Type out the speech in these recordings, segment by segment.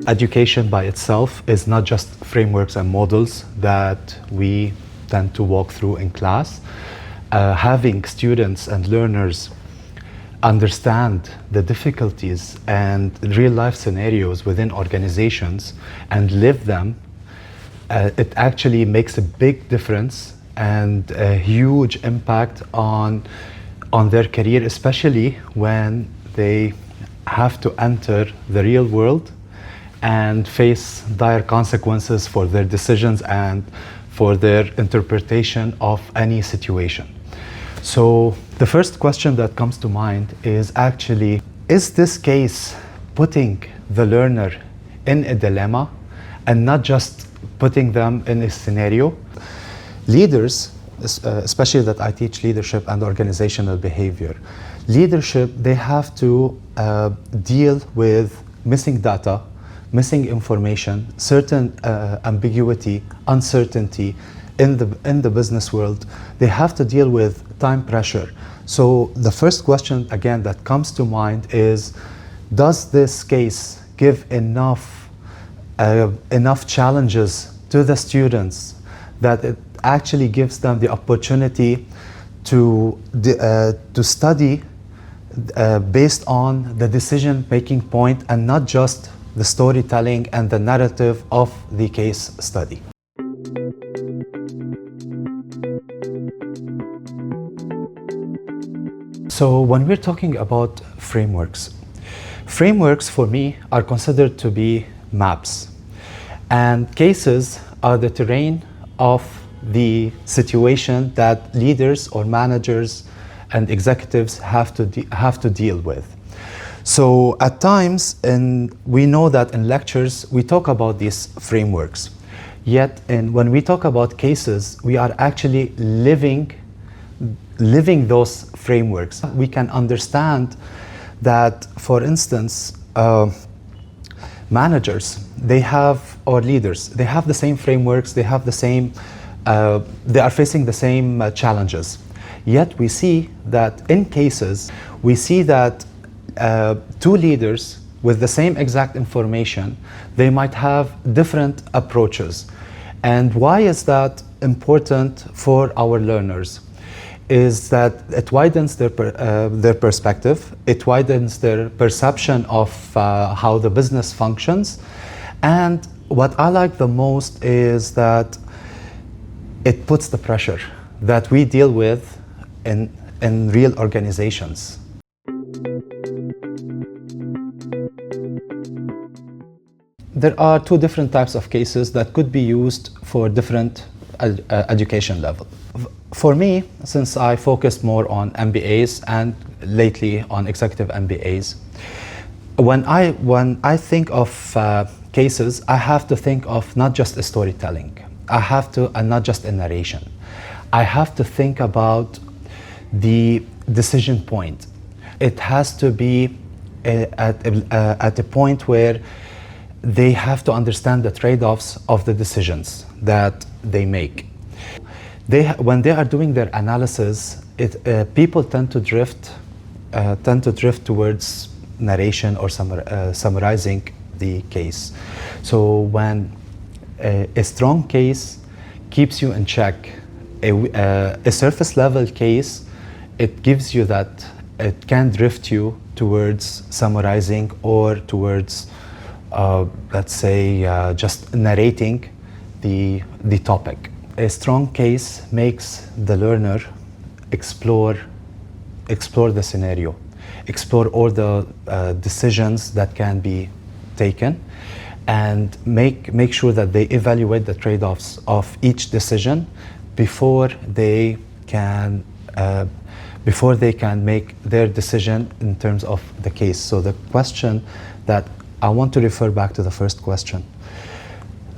Education by itself is not just frameworks and models that we tend to walk through in class. Having students and learners understand the difficulties and real-life scenarios within organizations and live them, it actually makes a big difference and a huge impact on their career, especially when they have to enter the real world and face dire consequences for their decisions and for their interpretation of any situation. So the first question that comes to mind is actually, is this case putting the learner in a dilemma and not just putting them in a scenario? Leaders, especially that I teach leadership and organizational behavior, leadership, they have to deal with missing data, missing information, certain ambiguity, uncertainty in the business world. They have to deal with time pressure. So the first question, again, that comes to mind is, does this case give enough challenges to the students that it actually gives them the opportunity to study based on the decision-making point and not just the storytelling and the narrative of the case study? So when we're talking about frameworks for me are considered to be maps, and cases are the terrain of the situation that leaders or managers and executives have to deal with. So at times, and we know that in lectures, we talk about these frameworks. Yet, when we talk about cases, we are actually living those frameworks. We can understand that, for instance, managers, or leaders, they have the same frameworks, they are facing the same challenges. Yet we see that in cases, we see that two leaders with the same exact information, they might have different approaches. And why is that important for our learners? Is that it widens their perspective, it widens their perception of how the business functions. And what I like the most is that it puts the pressure that we deal with in real organizations. There are two different types of cases that could be used for different education level. For me, since I focused more on MBAs and lately on executive MBAs, when I think of cases, I have to think of not just a storytelling. And not just a narration. I have to think about the decision point. It has to be at a point where they have to understand the trade-offs of the decisions that they make. When they are doing their analysis, people tend to drift towards narration or summarizing the case. So when a strong case keeps you in check, a surface level case, it gives you that, it can drift you towards summarizing or towards let's say just narrating the topic. A strong case makes the learner explore the scenario, explore all the decisions that can be taken, and make sure that they evaluate the trade-offs of each decision before they can make their decision in terms of the case. So the question that I want to refer back to the first question.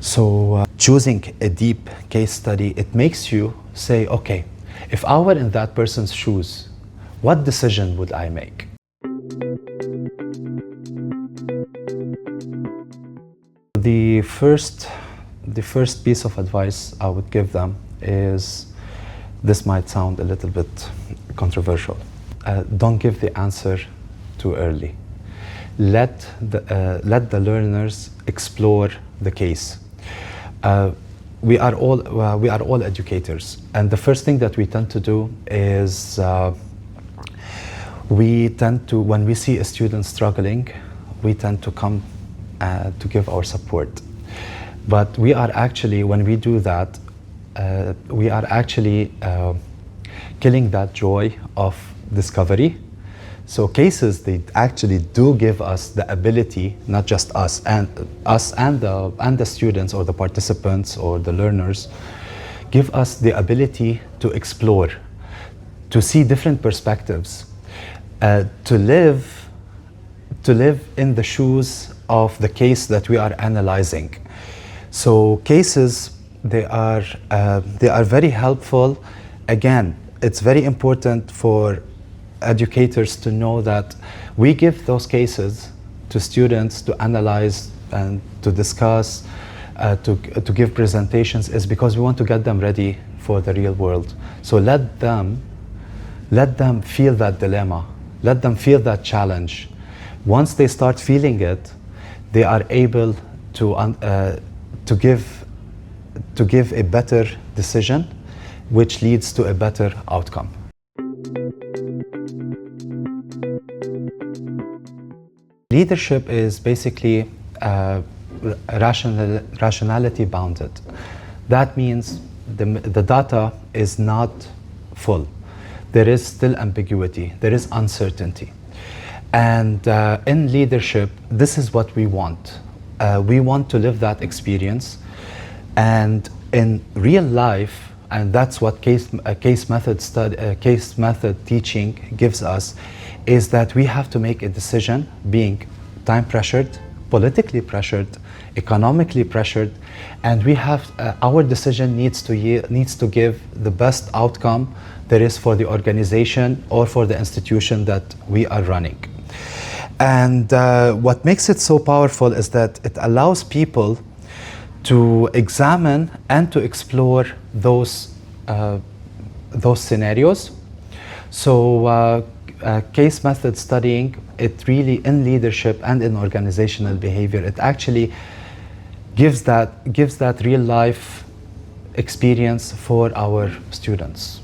So choosing a deep case study, it makes you say, okay, if I were in that person's shoes, what decision would I make? The first, the first piece of advice I would give them is, this might sound a little bit controversial. Don't give the answer too early. Let the learners explore the case. We are all educators, and the first thing that we tend to do is we tend to, when we see a student struggling, we tend to come to give our support. But we are actually, when we do that, we are actually killing that joy of discovery. So cases, they actually do give us the ability, not just us and the students or the participants or the learners, give us the ability to explore, to see different perspectives, to live in the shoes of the case that we are analyzing. So cases, they are very helpful. Again, it's very important for educators to know that we give those cases to students to analyze and to discuss, to give presentations, is because we want to get them ready for the real world. So let them feel that dilemma, let them feel that challenge. Once they start feeling it, they are able to give a better decision, which leads to a better outcome. Leadership is basically rationality bounded. That means the data is not full. There is still ambiguity, there is uncertainty. And in leadership, this is what we want. We want to live that experience. And in real life, and that's what case method teaching gives us, is that we have to make a decision, being time pressured, politically pressured, economically pressured, and we have our decision needs to give the best outcome there is for the organization or for the institution that we are running. And what makes it so powerful is that it allows people to examine and to explore those scenarios. So case method studying, it really, in leadership and in organizational behavior, it actually gives that real life experience for our students.